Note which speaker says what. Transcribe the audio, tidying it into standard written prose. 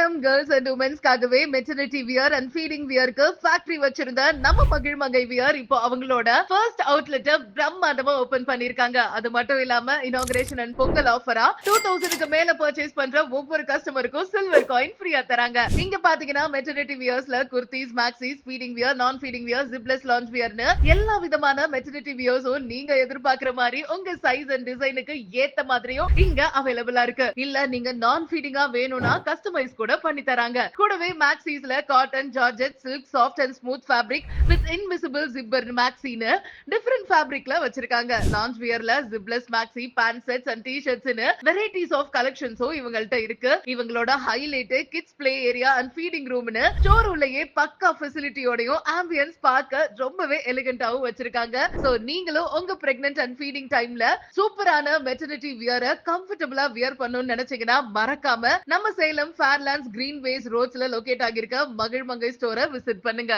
Speaker 1: Salem girls and உமன்ஸ்க்காகவே maternity wear and feeding வியர்க்கு factory வச்சிருந்த நம்ம மகிழ்மங்கை வியர் இப்போ அவங்களோட ஃபர்ஸ்ட் அவுட்லெட்ட பிரம்மாண்டமா ஓபன் பண்ணிருக்காங்க. அது மட்டும் இல்லாம இனாகுரேஷன் அண்ட் பொங்கல் ஆஃபரா 2000க்கு மேல பர்ச்சேஸ் பண்ற ஒவ்வொரு கஸ்டமருக்கும் சில்வர் காயின் ஃப்ரீயா தராங்க. இங்க பாத்தீங்கன்னா மெட்டர்னிட்டி வியர்ஸ்ல குர்தீஸ், மேக்ஸிஸ், ஃபீடிங் வியர், நான் ஃபீடிங் வியர், ஜிப்லெஸ் லான்ச் வியர்னு எல்லா விதமான மெட்டர்னிட்டி வியர்ஸும் நீங்க எதிர்பார்க்கிற மாதிரி உங்க சைஸ் அண்ட் டிசைனுக்கு ஏத்த மாதிரியும் இங்க அவைலபிளா இருக்கு. இல்ல நீங்க நான் ஃபீடிங்கா வேணும்னா கஸ்டமைஸ் கூட பண்ணி தராங்க. கூடவே மேக்ஸிஸ்ல cotton, georgette, silk, soft and smooth fabric with invisible zipper மேக்ஸின்னு டிஃபரெண்ட் ஃபேப்ரிக்ல வச்சிருக்காங்க. லான்ச் வியர்ல zipless maxi, pant sets and டி-ஷர்ட்ஸ்னு வெரைட்டிஸ் ஆஃப் கலெக்ஷன்ஸும் இவங்கள்ட்ட இருக்கு. இவங்களோட highlight kids play area and feeding ரூம்னு ஸ்டோர் உள்ளேயே பக்கா ஃபெசிலிட்டியோடயும் ஆம்பியன்ஸ் பார்க்க ரொம்பவே எலிகண்டாவும் வச்சிருக்காங்க. சோ நீங்களும் உங்க பிரெக்னன்ட் அண்ட் ஃபீடிங் டைம்ல சூப்பரான மெட்டர்னிட்டி வியரை கம்ஃபர்டபுளா வியர் பண்ணணும்னு நினைச்சீங்கன்னா மறக்காம நம்ம சேலம் ஃபேர்லாண்ட்ஸ் கிரீன்வேஸ் ரோட்ஸ்ல லொகேட் ஆகியிருக்க மகிழ்மங்கை ஸ்டோரை விசிட் பண்ணுங்க.